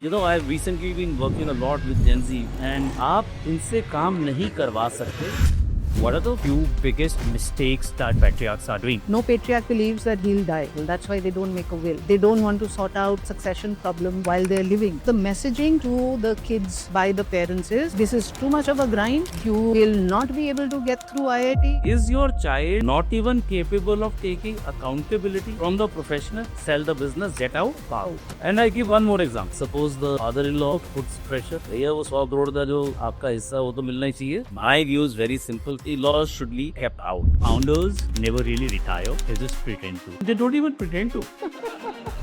I've recently been working a lot with Gen Z and आप इनसे काम नहीं करवा सकते. What are the few biggest mistakes that patriarchs are doing? No patriarch believes that he'll die. Well, that's why they don't make a will. They don't want to sort out succession problem while they're living. The messaging to the kids by the parents is, this is too much of a grind. You will not be able to get through IIT. Is your child not even capable of taking accountability from the professional? Sell the business, get out, wow. And I give one more example. Suppose the father-in-law puts pressure. भैया वो 100 crore का जो आपका हिस्सा वो तो मिलना ही चाहिए. My view is very simple. Laws should be kept out. Founders never really retire, they just pretend to. They don't even pretend to.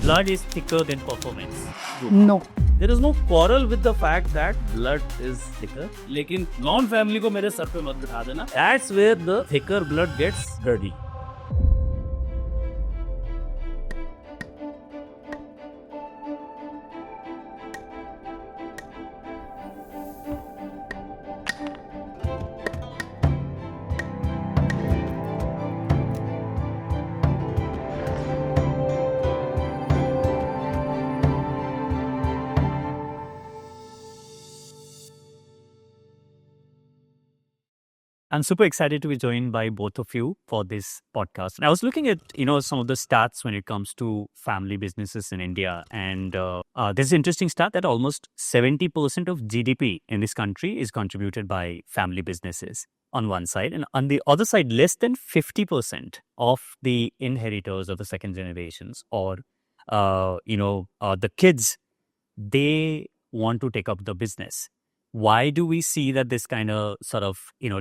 Blood is thicker than performance. No. There is no quarrel with the fact that blood is thicker. लेकिन non family को मेरे sir पे मत बिठा देना. That's where the thicker blood gets dirty. I'm super excited to be joined by both of you for this podcast. And I was looking at, some of the stats when it comes to family businesses in India. And there's an interesting stat that almost 70% of GDP in this country is contributed by family businesses on one side. And on the other side, less than 50% of the inheritors of the second generations or, the kids, they want to take up the business. Why do we see that this kind of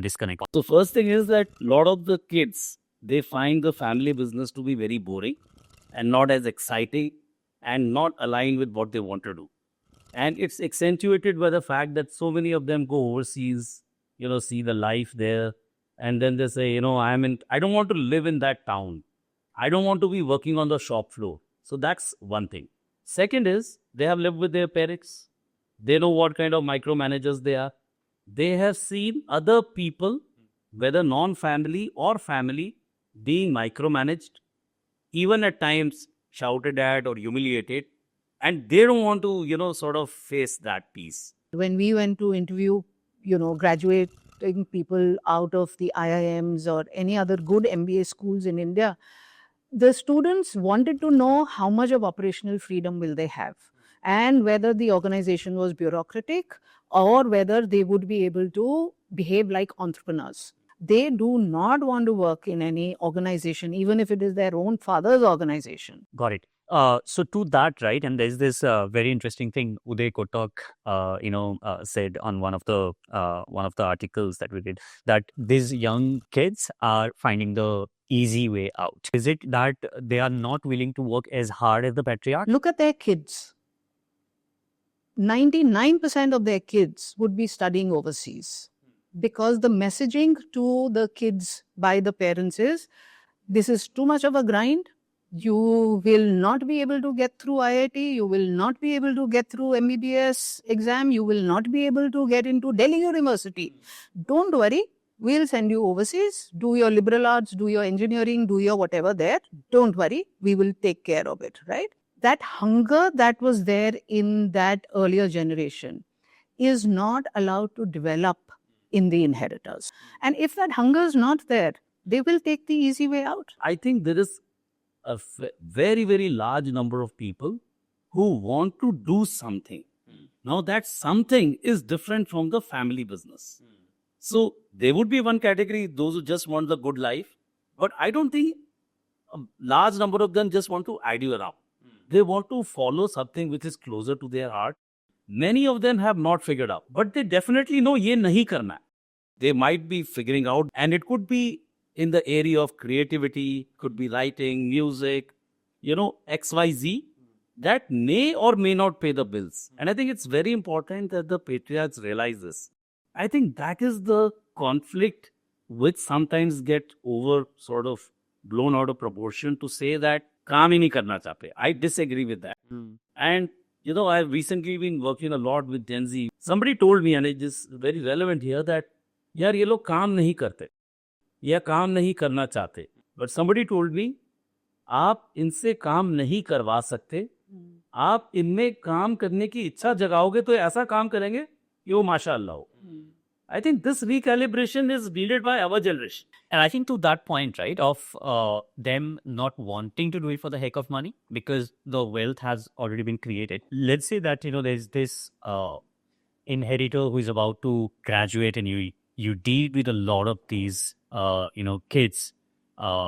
disconnect? So first thing is that a lot of the kids, they find the family business to be very boring and not as exciting and not aligned with what they want to do. And it's accentuated by the fact that so many of them go overseas, see the life there. And then they say, I don't want to live in that town. I don't want to be working on the shop floor. So that's one thing. Second is they have lived with their parents. They know what kind of micromanagers they are. They have seen other people, whether non-family or family, being micromanaged, even at times shouted at or humiliated. And they don't want to, face that piece. When we went to interview, graduating people out of the IIMs or any other good MBA schools in India, the students wanted to know how much of operational freedom will they have, and whether the organization was bureaucratic or whether they would be able to behave like entrepreneurs. They do not want to work in any organization, even if it is their own father's organization. Got it. So to that, right, and there's this very interesting thing Uday Kotak, said on one of the articles that we did, that these young kids are finding the easy way out. Is it that they are not willing to work as hard as the patriarch? Look at their kids. 99% of their kids would be studying overseas because the messaging to the kids by the parents is, this is too much of a grind. You will not be able to get through IIT. You will not be able to get through MBBS exam. You will not be able to get into Delhi University. Don't worry. We'll send you overseas. Do your liberal arts, do your engineering, do your whatever there. Don't worry. We will take care of it, right? That hunger that was there in that earlier generation is not allowed to develop in the inheritors. And if that hunger is not there, they will take the easy way out. I think there is a very, very large number of people who want to do something. Now that something is different from the family business. So there would be one category, those who just want the good life. But I don't think a large number of them just want to add you around. They want to follow something which is closer to their heart. Many of them have not figured out, but they definitely know ye nahi karna hai. They might be figuring out, and it could be in the area of creativity, could be writing, music, XYZ, that may or may not pay the bills. And I think it's very important that the patriarchs realize this. I think that is the conflict which sometimes get blown out of proportion to say that काम ही नहीं करना चाहते. I disagree with that. And, I've recently been working a lot with Gen Z. Somebody told me, and it is very relevant here, that यार ये लोग काम नहीं करते या काम नहीं करना चाहते. But somebody told me, आप इनसे काम नहीं करवा सकते. आप इनमें काम करने की इच्छा जगाओगे तो ऐसा काम करेंगे कि वो माशाअल्लाह हो. I think this recalibration is needed by our generation. And I think to that point, right, of them not wanting to do it for the heck of money because the wealth has already been created. Let's say that, there's this inheritor who is about to graduate and you deal with a lot of these, kids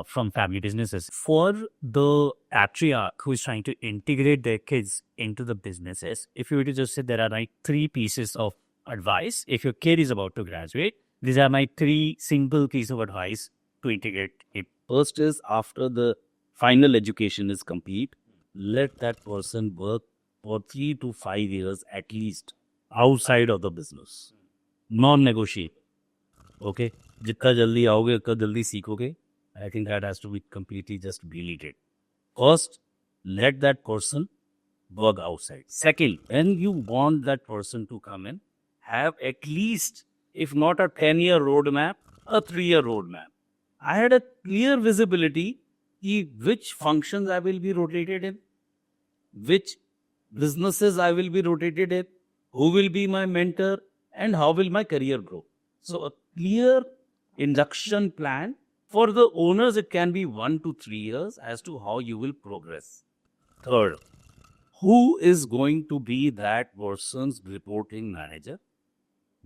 from family businesses. For the patriarch who is trying to integrate their kids into the businesses, if you were to just say there are like 3 pieces of advice, if your kid is about to graduate, these are my 3 simple pieces of advice to integrate him. First is, after the final education is complete, let that person work for 3 to 5 years at least outside of the business. Non-negotiable. Okay? जितना जल्दी आओगे उतना जल्दी सीखोगे. I think that has to be completely just deleted. First, let that person work outside. Second, when you want that person to come in, have at least, if not a 10-year roadmap, a 3-year roadmap. I had a clear visibility which functions I will be rotated in, which businesses I will be rotated in, who will be my mentor, and how will my career grow. So a clear induction plan. For the owners, it can be 1 to 3 years as to how you will progress. Third, who is going to be that person's reporting manager?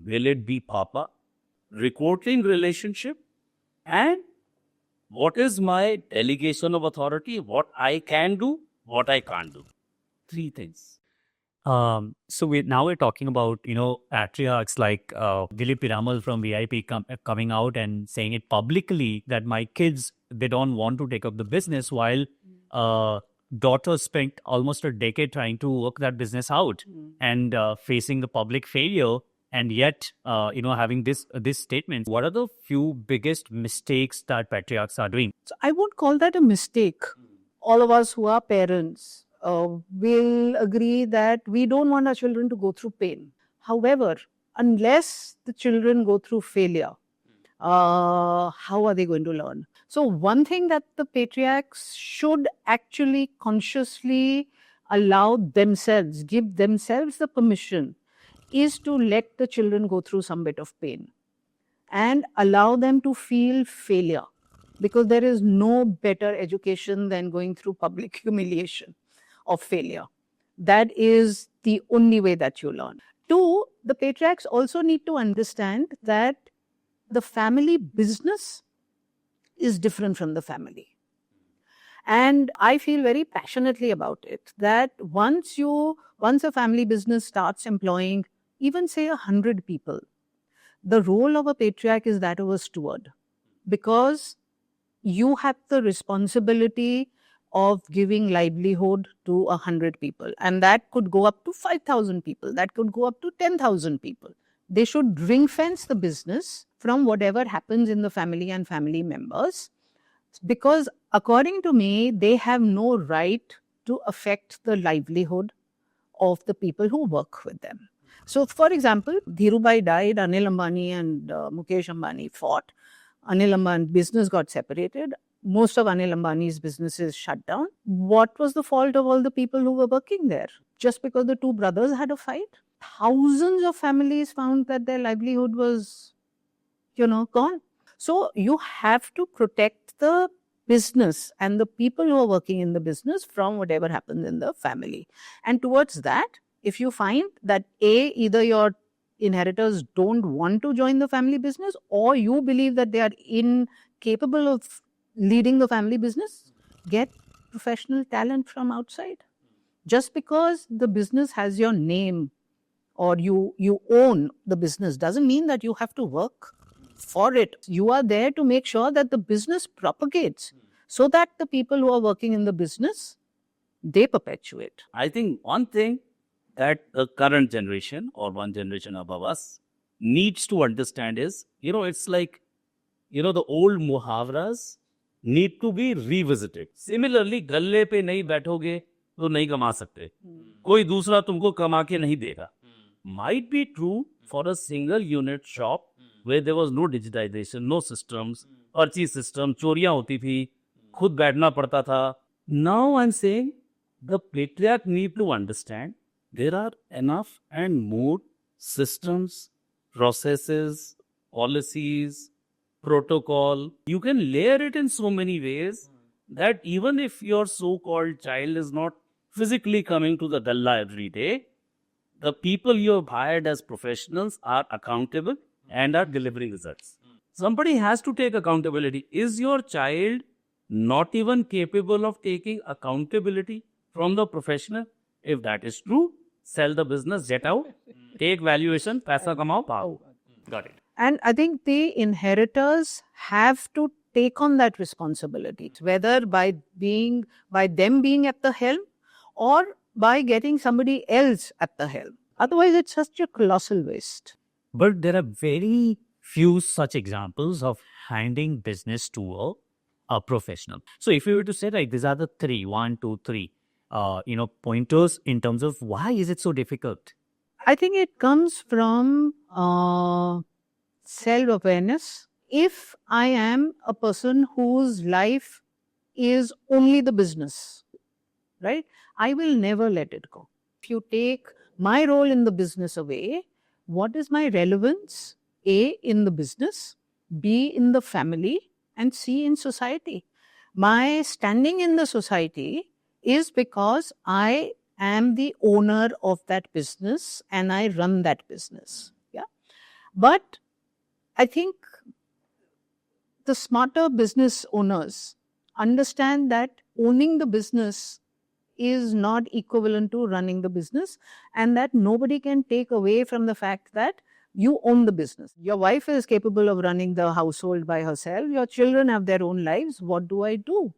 Will it be Papa? Reporting relationship? And what is my delegation of authority? What I can do, what I can't do. 3 things. So we're talking about, patriarchs like Dilip Piramal from VIP coming out and saying it publicly that my kids, they don't want to take up the business, while daughter spent almost a decade trying to work that business out and facing the public failure, and yet, having this statement. What are the few biggest mistakes that patriarchs are doing? So I won't call that a mistake. All of us who are parents will agree that we don't want our children to go through pain. However, unless the children go through failure, how are they going to learn? So one thing that the patriarchs should actually consciously allow themselves, give themselves the permission, is to let the children go through some bit of pain and allow them to feel failure, because there is no better education than going through public humiliation of failure. That is the only way that you learn. 2, the patriarchs also need to understand that the family business is different from the family. And I feel very passionately about it, that once a family business starts employing even say 100 people, the role of a patriarch is that of a steward, because you have the responsibility of giving livelihood to 100 people, and that could go up to 5,000 people, that could go up to 10,000 people. They should ring fence the business from whatever happens in the family and family members, because according to me, they have no right to affect the livelihood of the people who work with them. So, for example, Dhirubhai died, Anil Ambani and Mukesh Ambani fought. Anil Ambani's business got separated. Most of Anil Ambani's businesses shut down. What was the fault of all the people who were working there? Just because the 2 brothers had a fight? Thousands of families found that their livelihood was, gone. So you have to protect the business and the people who are working in the business from whatever happens in the family. And towards that, if you find that either your inheritors don't want to join the family business, or you believe that they are incapable of leading the family business, get professional talent from outside. Just because the business has your name or you own the business doesn't mean that you have to work for it. You are there to make sure that the business propagates so that the people who are working in the business, they perpetuate. I think one thing that the current generation or one generation above us needs to understand is, it's like, the old muhavras need to be revisited. Similarly, गल्ले पे नहीं बैठोगे तो नहीं कमा सकते. कोई दूसरा तुमको कमा के नहीं देगा. Might be true for a single unit shop where there was no digitization, no systems, पर्ची system, चोरियां होती थी, खुद बैठना पड़ता था. Now I'm saying the patriarch need to understand there are enough and more systems, processes, policies, protocol. You can layer it in so many ways that even if your so-called child is not physically coming to the Dalla every day, the people you have hired as professionals are accountable and are delivering results. Somebody has to take accountability. Is your child not even capable of taking accountability from the professional? If that is true, sell the business, get out, take valuation, paisa kamao, pao. Got it. And I think the inheritors have to take on that responsibility, whether by them being at the helm or by getting somebody else at the helm. Otherwise, it's such a colossal waste. But there are very few such examples of handing business to a professional. So if you were to say, like, these are the three, 1, 2, 3, pointers in terms of why is it so difficult? I think it comes from self-awareness. If I am a person whose life is only the business, right, I will never let it go. If you take my role in the business away, what is my relevance? A, in the business, B, in the family, and C, in society. My standing in the society is because I am the owner of that business and I run that business. Yeah. But I think the smarter business owners understand that owning the business is not equivalent to running the business, and that nobody can take away from the fact that you own the business. Your wife is capable of running the household by herself. Your children have their own lives. What do I do?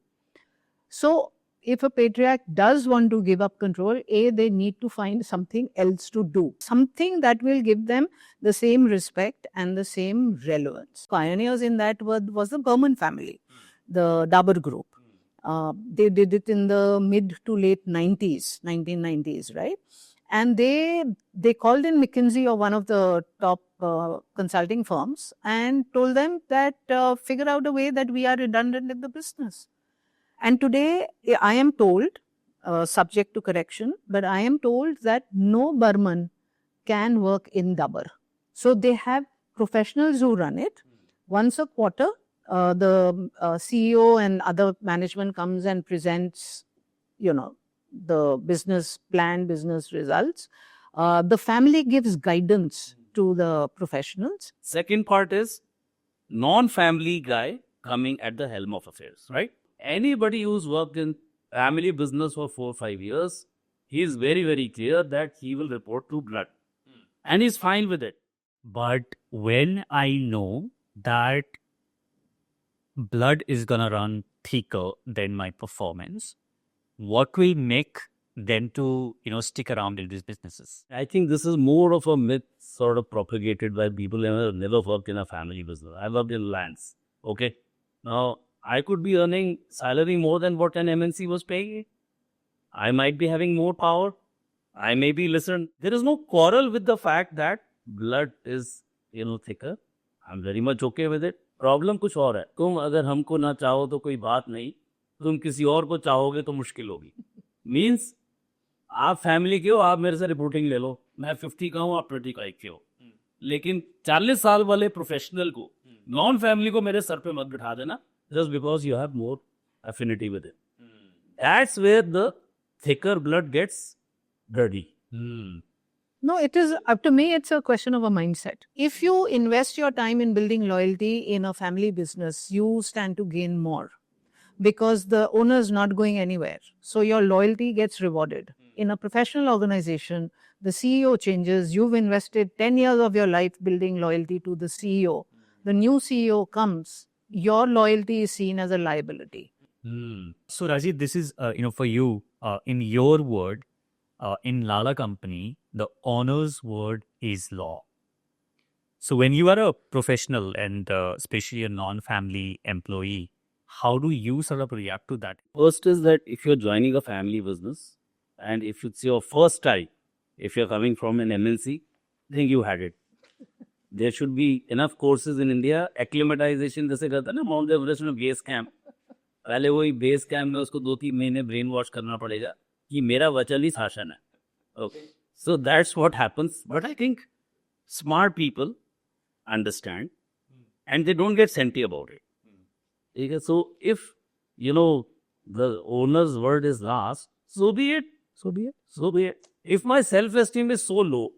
So if a patriarch does want to give up control, A, they need to find something else to do, something that will give them the same respect and the same relevance. Pioneers in that was the Burman family, the Dabur Group. They did it in the mid to late 1990s, right? And they called in McKinsey or one of the top consulting firms and told them that figure out a way that we are redundant in the business. And today I am told, subject to correction, but I am told that no Burman can work in Dabur. So they have professionals who run it. Once a quarter, the CEO and other management comes and presents, the business plan, business results. The family gives guidance to the professionals. Second part is non-family guy coming at the helm of affairs, right? Anybody who's worked in family business for 4 or 5 years, he is very, very clear that he will report to blood. And he's fine with it. But when I know that blood is going to run thicker than my performance, what will make them to, stick around in these businesses? I think this is more of a myth sort of propagated by people who have never worked in a family business. I worked in lands. Okay. Now, I could be earning salary more than what an MNC was paying. I might be having more power. I may be listened. There is no quarrel with the fact that blood is, thicker. I'm very much okay with it. Problem कुछ और है. तुम अगर हमको ना चाहो तो कोई बात नहीं. तुम किसी और को चाहोगे तो मुश्किल होगी. Means आप फैमिली के हो, आप मेरे से रिपोर्टिंग ले लो. मैं 50 का हूँ, आप 20 का के हो. लेकिन 40 साल वाले प्रोफेशनल को, नॉन फैमिली को मेरे सर पे मत बिठा देना. Just because you have more affinity with it. That's where the thicker blood gets dirty. No, it is, up to me, it's a question of a mindset. If you invest your time in building loyalty in a family business, you stand to gain more because the owner is not going anywhere. So your loyalty gets rewarded. In a professional organization, the CEO changes. You've invested 10 years of your life building loyalty to the CEO. The new CEO comes. Your loyalty is seen as a liability. So Rajiv, this is, for you, in your word, in Lala Company, the owner's word is law. So when you are a professional and especially a non-family employee, how do you sort of react to that? First is that if you're joining a family business and if it's your first time, if you're coming from an MNC, I think you had it. There should be enough courses in India. Acclimatization जैसे कहता है ना, Mount Everest में base camp. पहले वही base camp में उसको 2-3 महीने brain wash करना पड़ेगा. कि मेरा वचन ही शासन है. Okay. So that's what happens. But I think smart people understand and they don't get senti about it. Okay. So if, the owner's word is last, so be it. So be it. So be it. If my self-esteem is so low,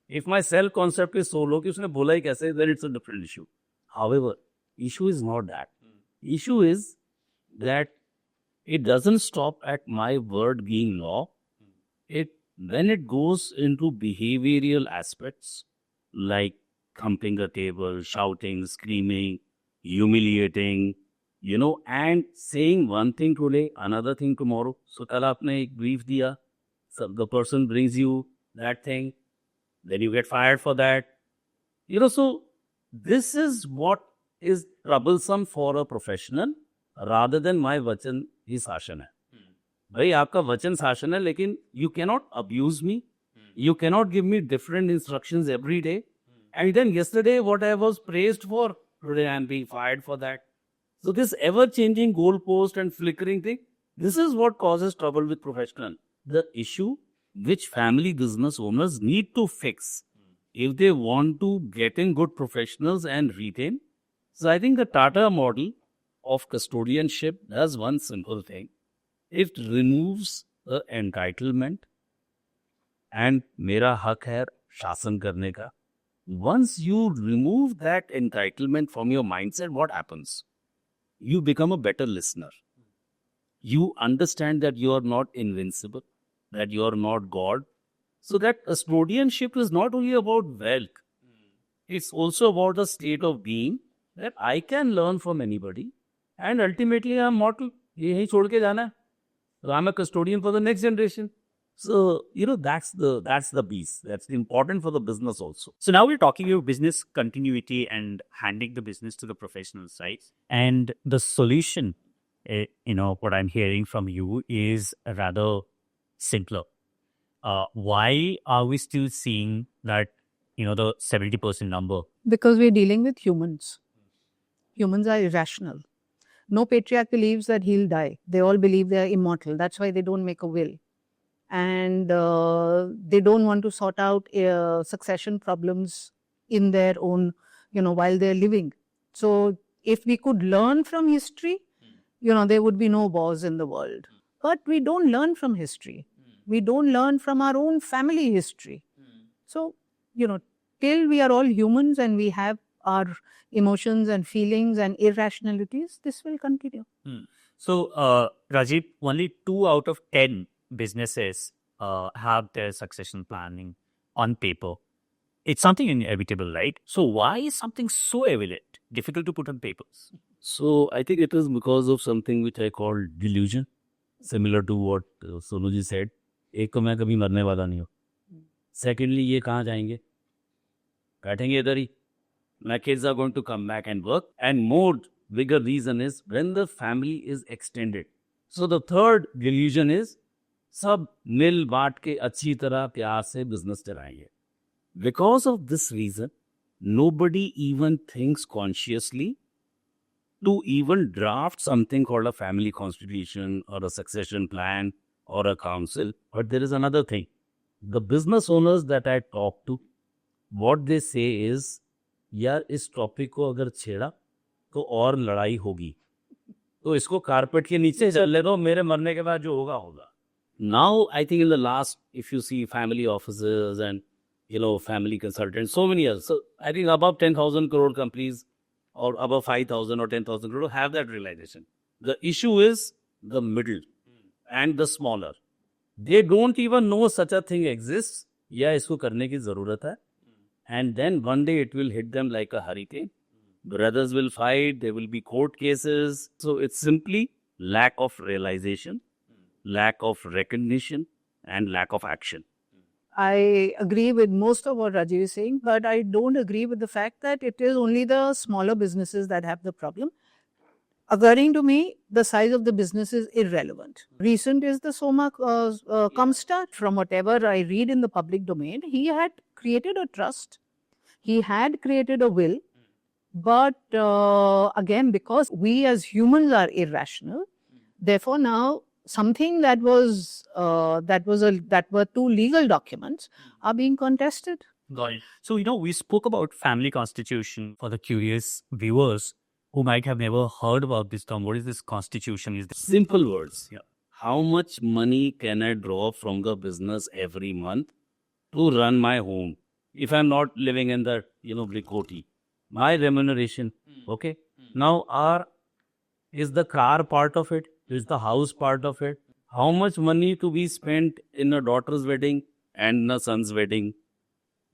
if my self-concept is so low, कि उसने बोला ही कैसे, then it's a different issue. However, issue is not that. Issue is that it doesn't stop at my word being law. When it goes into behavioral aspects like thumping the table, shouting, screaming, humiliating, and saying one thing today, another thing tomorrow. So कल आपने एक brief दिया, so the person brings you that thing, then you get fired for that. So this is what is troublesome for a professional rather than my vachan ही शासन है. भाई आपका वचन शासन है, लेकिन you cannot abuse me. You cannot give me different instructions every day. And then yesterday what I was praised for, today I am being fired for that. So this ever-changing goalpost and flickering thing, this is what causes trouble with professional. The issue which family business owners need to fix if they want to get in good professionals and retain. So I think the Tata model of custodianship does one simple thing. It removes the entitlement and मेरा हक है शासन करने का. Once you remove that entitlement from your mindset, what happens? You become a better listener. You understand that you are not invincible, that you are not God. So that custodianship is not only about wealth. It's also about the state of being that I can learn from anybody. And ultimately, I'm mortal. यही छोड़ के जाना है. So I'm a custodian for the next generation. So, that's the beast. That's important for the business also. So now we're talking about business continuity and handing the business to the professionals, right? And the solution, what I'm hearing from you is rather simpler. Why are we still seeing that, the 70% number? Because we're dealing with humans. Humans are irrational. No patriarch believes that he'll die. They all believe they are immortal. That's why they don't make a will. And they don't want to sort out succession problems in their own, while they're living. So if we could learn from history, there would be no wars in the world. But we don't learn from history. We don't learn from our own family history. So, till we are all humans and we have our emotions and feelings and irrationalities, this will continue. So, Rajiv, only 2 out of 10 businesses have their succession planning on paper. It's something inevitable, right? So why is something so evident difficult to put on papers? So I think it is because of something which I call delusion, similar to what Sonuji said. एक तो मैं कभी मरने वाला नहीं हूँ. Secondly, ये कहाँ जाएंगे? बैठेंगे इधर ही. My kids are going to come back and work. And more bigger reason is when the family is extended. So the third delusion is सब मिल बांट के अच्छी तरह प्यार से बिजनेस चलाएंगे. Because of this reason, nobody even thinks consciously to even draft something called a family constitution or a succession plan or a council. But there is another thing. The business owners that I talk to, what they say is, यार इस topic को अगर छेड़ा तो और लड़ाई होगी, तो इसको कारपेट के नीचे चलने दो, मेरे मरने के बाद जो होगा होगा. Now, I think in the last, if you see family offices and, family consultants, so many years. So I think above 10,000 crore companies or above 5,000 or 10,000 crore have that realization. The issue is the middle and the smaller. They don't even know such a thing exists. या इसको करने की ज़रूरत है. And then one day it will hit them like a hurricane. Brothers will fight. There will be court cases. So it's simply lack of realization, lack of recognition, and lack of action. I agree with most of what Rajiv is saying, but I don't agree with the fact that it is only the smaller businesses that have the problem. According to me, the size of the business is irrelevant. Recent is the Soma Comstar. From whatever I read in the public domain, he had created a trust. He had created a will. But again, because we as humans are irrational, therefore now something that were two legal documents are being contested. Got it. So, we spoke about family constitution for the curious viewers who might have never heard about this term. What is this constitution? Is this Simple words. Yeah. How much money can I draw from the business every month to run my home? If I'm not living in the, Bricoti, my remuneration. Okay. Now, is the car part of it? Is the house part of it? How much money to be spent in a daughter's wedding and a son's wedding?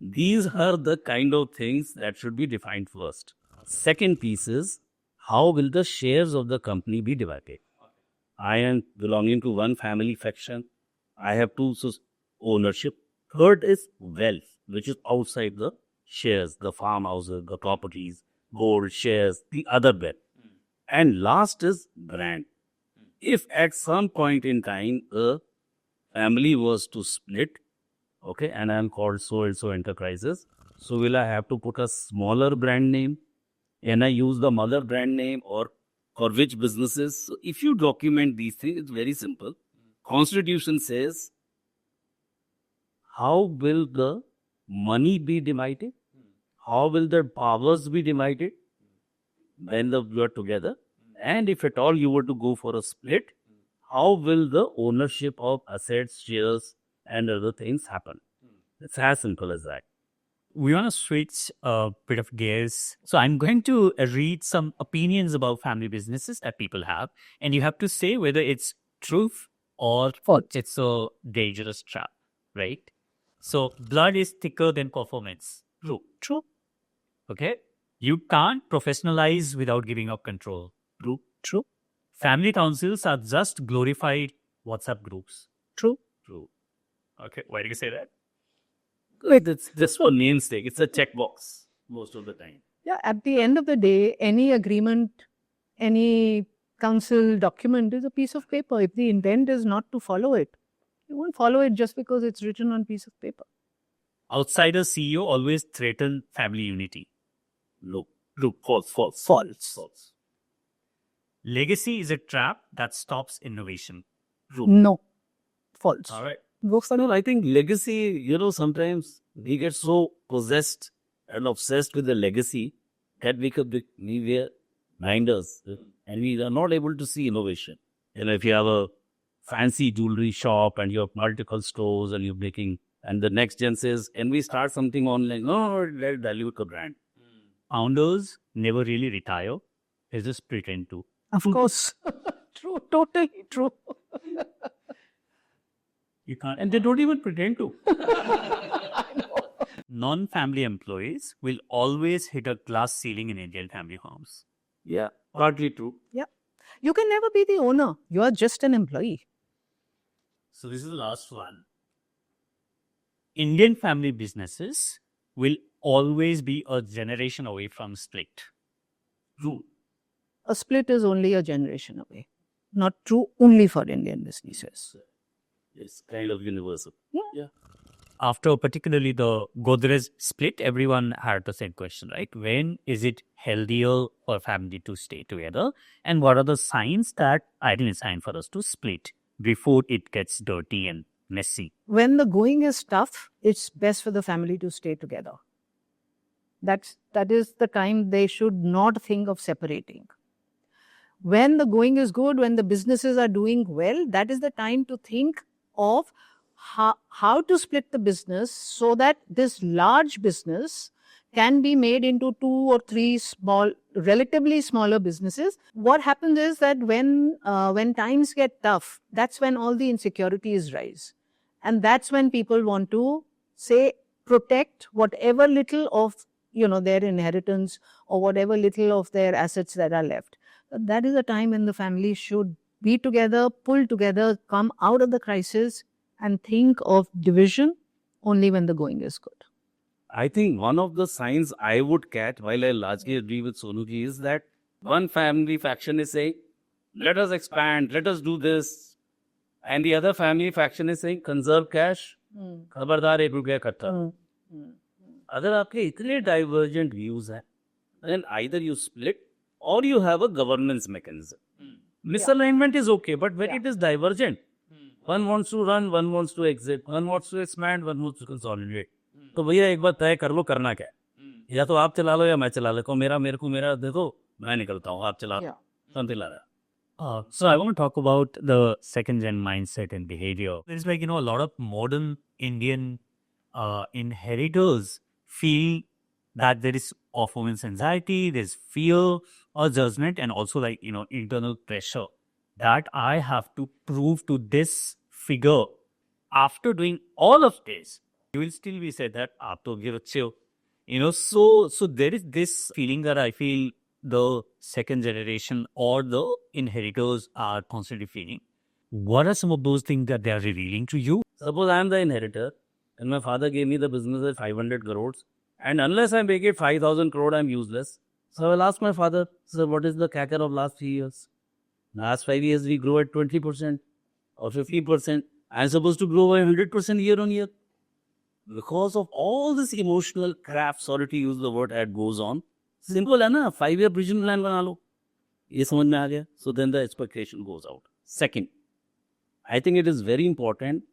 These are the kind of things that should be defined first. Second piece is, how will the shares of the company be divided? I am belonging to one family faction. I have two ownership. Third is wealth, which is outside the shares, the farmhouses, the properties, gold, shares, the other bit. And last is brand. If at some point in time a family was to split, okay, and I'm called so and so enterprises, so will I have to put a smaller brand name? Can I use the mother brand name or for which businesses? So if you document these things, it's very simple. Constitution says, how will the money be divided? How will the powers be divided when you are together? And if at all you were to go for a split, how will the ownership of assets, shares, and other things happen? It's as simple as that. We want to switch a bit of gears. So I'm going to read some opinions about family businesses that people have, and you have to say whether it's truth or False. it's a dangerous trap, right? So blood is thicker than performance. True. True. Okay? You can't professionalize without giving up control. True. True. Family councils are just glorified WhatsApp groups. True. True. Okay, why do you say that? It's just for namesake. It's a checkbox most of the time. Yeah, at the end of the day, any agreement, any council document is a piece of paper. If the intent is not to follow it, you won't follow it just because it's written on a piece of paper. Outsider CEO always threaten family unity. No. True. False. False. False. False. Legacy is a trap that stops innovation. True. No. False. All right. Go for No, I think legacy, sometimes we get so possessed and obsessed with the legacy that we wear blinders and we are not able to see innovation. If you have a fancy jewelry shop and you have multiple stores and you're making, and the next gen says, and we start something online, no, let's dilute the brand. Founders never really retire. They just pretend to. Of course. True. Totally true. You can't. And they don't even pretend to. Non-family employees will always hit a glass ceiling in Indian family homes. Yeah, partly true. Yeah. You can never be the owner. You are just an employee. So this is the last one. Indian family businesses will always be a generation away from split. True. A split is only a generation away. Not true only for Indian businesses. It's kind of universal. Yeah. After particularly the Godrej split, everyone had the same question, right? When is it healthier for family to stay together? And what are the signs that ideally sign for us to split before it gets dirty and messy? When the going is tough, it's best for the family to stay together. That is the time they should not think of separating. When the going is good, when the businesses are doing well, that is the time to think of how to split the business so that this large business can be made into 2 or 3 small, relatively smaller businesses. What happens is that when times get tough, that's when all the insecurities rise. And that's when people want to say, protect whatever little of their inheritance or whatever little of their assets that are left. That is a time when the family should be together, pull together, come out of the crisis and think of division only when the going is good. I think one of the signs I would catch, while I largely agree with Sonuji, is that one family faction is saying, let us expand, let us do this. And the other family faction is saying, conserve cash, खबरदार एक रुपया इकट्ठा. अगर आपके इतने divergent views हैं, then either you split or you have a governance mechanism. Misalignment is okay, but when it is divergent, one wants to run, one wants to exit, one wants to expand, one wants to consolidate. तो भैया एक बार तय कर लो करना क्या है, या तो आप चला लो या मैं चला लेता हूँ, मेरे को मेरा दे दो, मैं निकलता हूँ, आप चला, something like that. So I want to talk about the second gen mindset and behavior. There's like, a lot of modern Indian inheritors feel that there is performance anxiety, there's fear or judgment, and also like, internal pressure that I have to prove to this figure after doing all of this. You will still be said that aap to abhi achhe ho. So there is this feeling that I feel the second generation or the inheritors are constantly feeling. What are some of those things that they are revealing to you? Suppose I am the inheritor and my father gave me the business at 500 crores, and unless I make it 5,000 crore, I'm useless. So I will ask my father, sir, what is the CAGR of last 3 years? Last 5 years we grow at 20% or 50%. I'm supposed to grow by 100% year on year. Because of all this emotional crap, sorry to use the word that goes on, simple है ना, 5-year vision plan बना लो, ये समझ में आ गया. So then the expectation goes out. Second, I think it is very important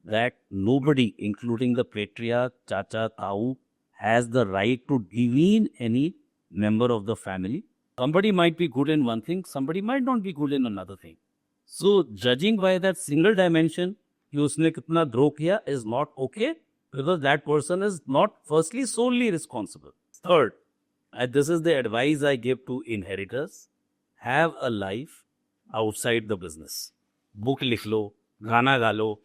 that nobody, including the patriarch, chacha, tau, has the right to demean any member of the family. Somebody might be good in one thing, somebody might not be good in another thing. So judging by that single dimension, कि उसने कितना द्रोह किया, is not okay, because that person is not firstly solely responsible. Third, and this is the advice I give to inheritors, have a life outside the business. Book लिख लो, गाना गा लो,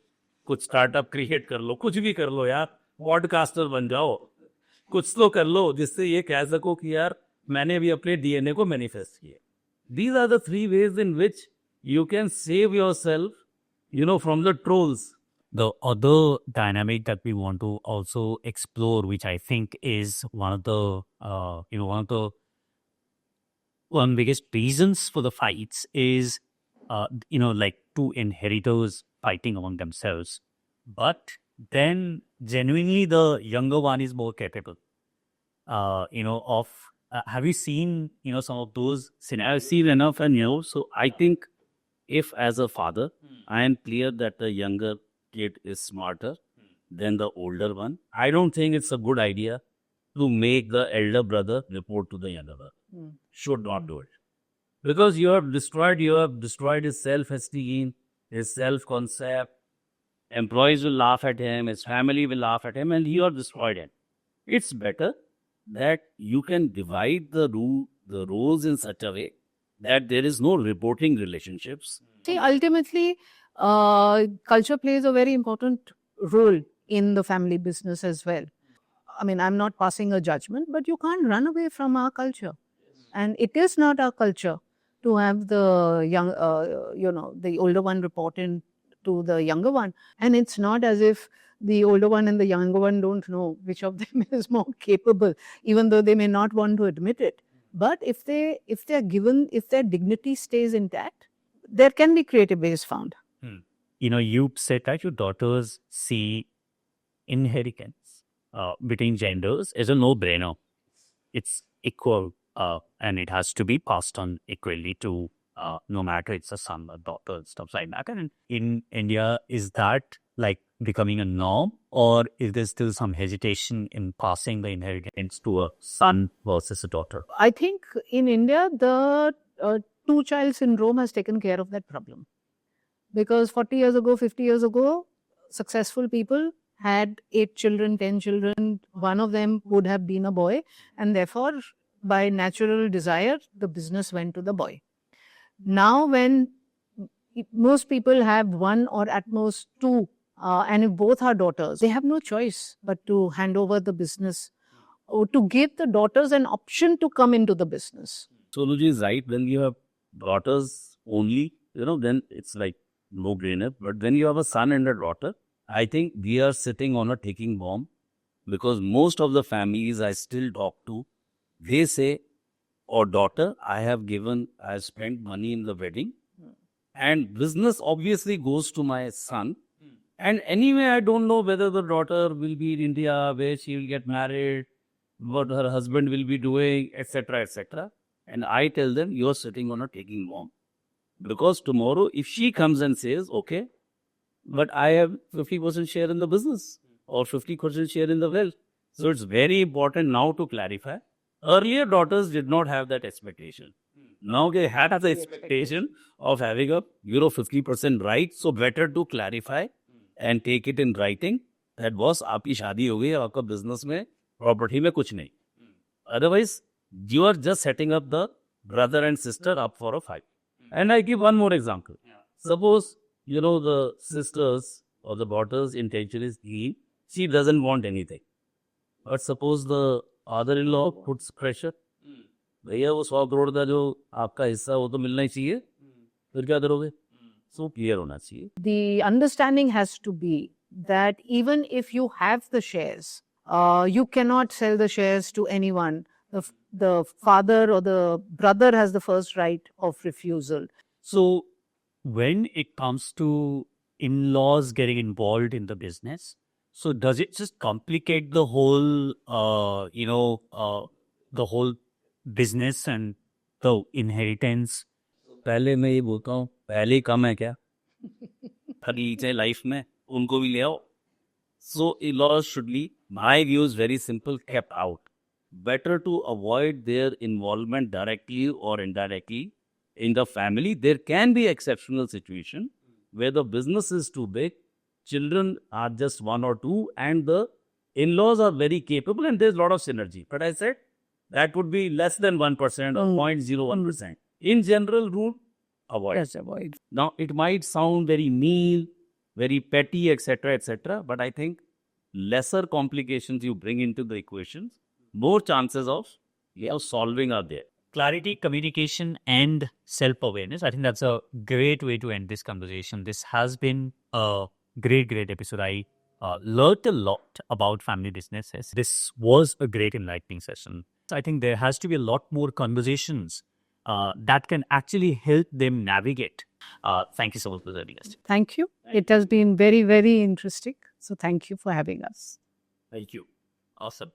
कुछ startup create कर लो, कुछ भी कर लो यार, पॉडकास्टर बन जाओ, कुछ तो कर लो जिससे ये कह सको कि यार मैंने भी अपने डीएनए को मैनिफेस्ट किया. These are the 3 ways in which you can save yourself, from the trolls. The other dynamic that we want to also explore, which I think is one of the biggest reasons for the fights is, like two inheritors fighting among themselves. But then genuinely the younger one is more capable, have you seen, some of those scenarios? I've seen enough, and so I think if as a father, I am clear that the younger kid is smarter than the older one, I don't think it's a good idea to make the elder brother report to the younger brother. Should not do it. Because you have destroyed his self-esteem, his self-concept. Employees will laugh at him, his family will laugh at him, and you have destroyed him. It's better that you can divide the roles in such a way that there is no reporting relationships. See, ultimately, culture plays a very important role in the family business as well. I mean, I'm not passing a judgment, but you can't run away from our culture. And it is not our culture to have the young, the older one reporting to the younger one. And it's not as if the older one and the younger one don't know which of them is more capable, even though they may not want to admit it. But if their dignity stays intact, there can be creative ways found. You said that your daughters see inheritance between genders as a no-brainer. It's equal, and it has to be passed on equally to no matter it's a son or daughter and stuff like that. And in India, is that like becoming a norm, or is there still some hesitation in passing the inheritance to a son versus a daughter? I think in India, the two-child syndrome has taken care of that problem. Because 40 years ago, 50 years ago, successful people had 8 children, 10 children. One of them would have been a boy. And therefore, by natural desire, the business went to the boy. Now, when most people have 1 or at most 2, and if both are daughters, they have no choice but to hand over the business or to give the daughters an option to come into the business. Soluji is right. When you have daughters only, then it's like no-brainer. But when you have a son and a daughter, I think we are sitting on a ticking bomb, because most of the families I still talk to, they say, "Oh, daughter, I have spent money in the wedding, and business obviously goes to my son. And anyway, I don't know whether the daughter will be in India, where she will get married, what her husband will be doing, etc., etc." And I tell them, you're sitting on a ticking bomb. Because tomorrow, if she comes and says, okay, but I have 50% share in the business or 50% share in the wealth. So it's very important now to clarify. Earlier, daughters did not have that expectation. Now they had the expectation of having a 50% right. So better to clarify and take it in writing. That was आपकी शादी हो गई है, आपका business में property में कुछ नहीं. Otherwise, you are just setting up the brother and sister up for a fight. And I give one more example. Suppose, the sisters or the daughter's intention is she doesn't want anything. But suppose the father-in-law puts pressure. भैया वो 100 करोड़ का जो आपका हिस्सा वो तो मिलना ही चाहिए. फिर क्या करोगे? So clear होना चाहिए. The understanding has to be that even if you have the shares, you cannot sell the shares to anyone. The father or the brother has the first right of refusal. So, when it comes to in-laws getting involved in the business, so does it just complicate the whole, the whole business and the inheritance? पहले मैं ये बोलता हूँ, पहले ही कम है क्या? खरीदे life में उनको भी ले आओ. So in-laws should be, my view is very simple, kept out. Better to avoid their involvement directly or indirectly in the family. There can be exceptional situation where the business is too big, children are just one or two, and the in-laws are very capable and there's a lot of synergy. But I said that would be less than 1% or 0.01%. In general rule, avoid. Yes, avoid. Now, it might sound very mean, very petty, etc., but I think lesser complications you bring into the equations, more chances of solving are there. Clarity, communication, and self-awareness. I think that's a great way to end this conversation. This has been a great episode. I learned a lot about family businesses. This was a great enlightening session. I think there has to be a lot more conversations that can actually help them navigate. Thank you so much for joining us. Thank you. It has been very, very interesting. So thank you for having us. Thank you. Awesome.